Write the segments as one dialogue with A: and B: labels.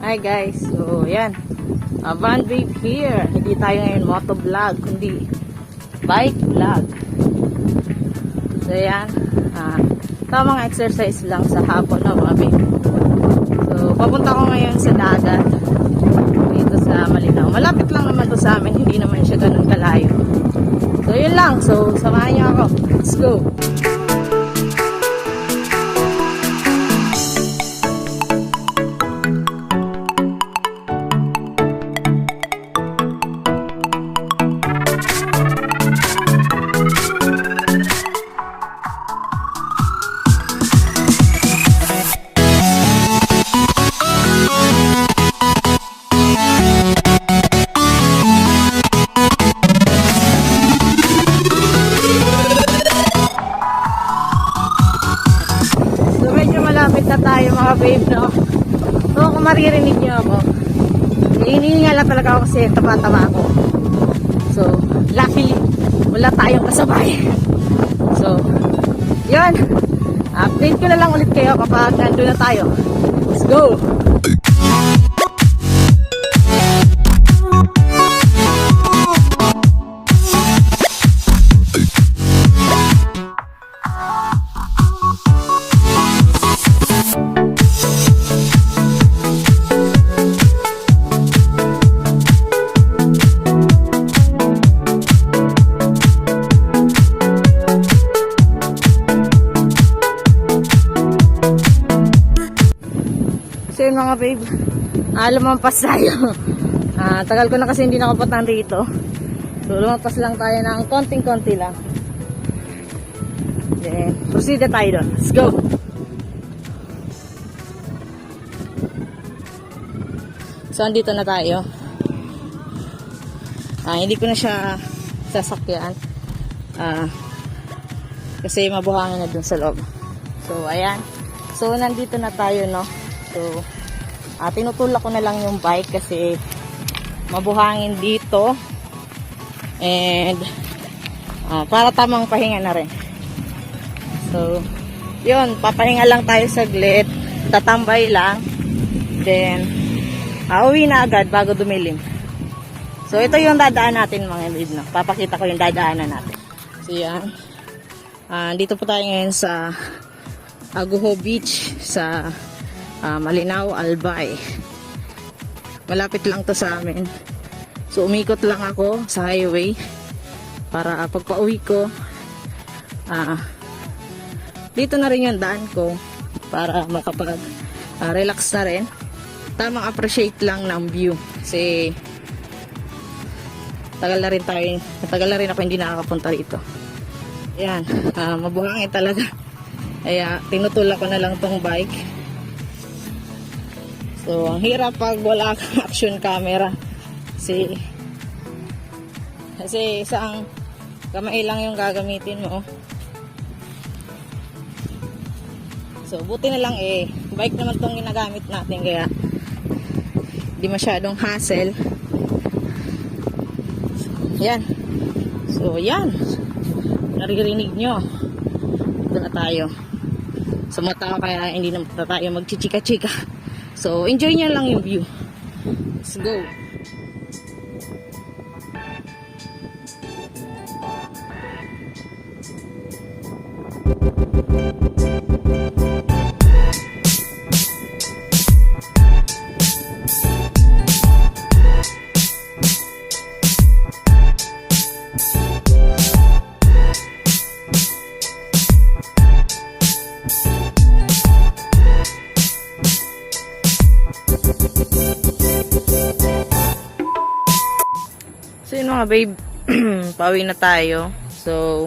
A: Hi guys, so yan, Van Babe here. Hindi tayo ngayon motovlog, kundi bike vlog. So yan, tamang exercise lang sa hapon na mga babe. So papunta ko ngayon sa dagat dito sa Malinaw. Malapit lang naman to sa amin, hindi naman siya ganun kalayo. So yun lang, so samahan niyo ako. Let's go! Tayo mga babe, no? So kung maririnig nyo ako, hinihinga lang talaga ako kasi tama-tama ako. So luckily wala tayong kasabay. So yun, update ko na lang ulit kayo kapag nandun na tayo. Let's go! So yun mga babe, lumampas tayo. Tagal ko na kasi hindi nakapunta rito. So lumampas lang tayo ng konting-konti lang. Then proceed na tayo doon. Let's go! So andito na tayo. Hindi ko na siya sasakyan. Kasi mabuhangin na dun sa loob. So ayan. So nandito na tayo, no? So, tinutulak ko na lang yung bike kasi mabuhangin dito. And, para tamang pahinga na rin. So, yun, papahinga lang tayo saglit. Tatambay lang. Then, uwi na agad bago dumilim. So, ito yung dadaan natin mga babe, no? Papakita ko yung dadaanan natin. So, yan. Dito po tayo ngayon sa Aguho Beach sa Malinaw, Albay. Malapit lang to sa amin. So umikot lang ako sa highway para pagpa-uwi ko dito na rin yung daan ko para makapag relax na rin. Tamang appreciate lang ng view kasi tagal na rin ako hindi nakakapunta rito. Yan, mabuhangin talaga. Kaya tinutulak ko na lang tong bike. So, ang hirap pag wala kang action camera. Kasi isang kamay lang yung gagamitin mo. So, buti na lang bike naman tong ginagamit natin kaya di masyadong hassle. Yan. So, yan. Naririnig nyo. Ito na tayo. Sumata kaya hindi na tayo magchichika-chika. So, enjoy nyo lang yung view. Let's go! So yun mga babe, pauwi na tayo. So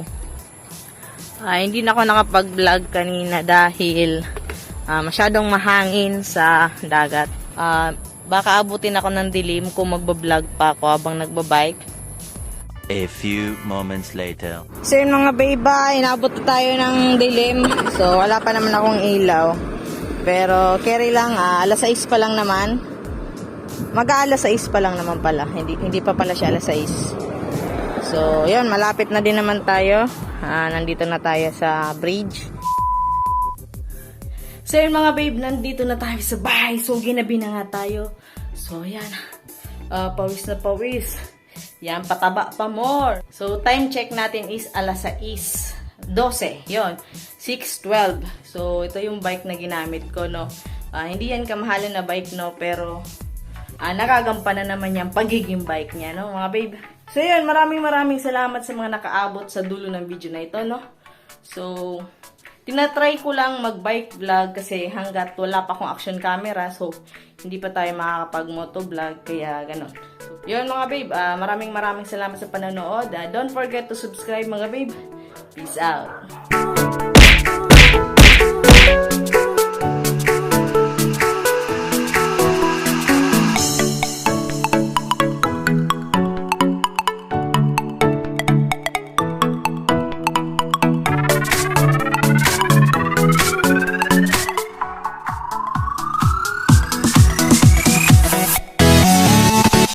A: hindi na ako nakapag-vlog kanina dahil masyadong mahangin sa dagat. Baka abutin ako ng dilim kung magbablog pa ako habang nagbabike.
B: A few moments later.
A: So yun mga babe, inabot tayo ng dilim. So wala pa naman akong ilaw. Pero carry lang, alas 6 pa lang naman. Mag-aalas 6 pa lang naman pala. Hindi pa pala siya alas 6. So, yun. Malapit na din naman tayo. Nandito na tayo sa bridge. So yun mga babe, nandito na tayo sa bahay. So ginabi na nga tayo. So yan. Pawis na pawis. Yan, pataba pa more. So time check natin is alas 6:12. Yun. 6:12. So ito yung bike na ginamit ko, no. Hindi yan kamahalan na bike, no. Pero nakagampanan naman yung pagiging bike niya, no mga babe. So yun, maraming salamat sa mga nakaabot sa dulo ng video na ito, no. So tinatry ko lang mag-bike vlog kasi hanggat wala pa akong action camera, so hindi pa tayo makakapag-moto vlog, kaya ganun. So, yun mga babe, maraming salamat sa panonood. Don't forget to subscribe mga babe. Peace out.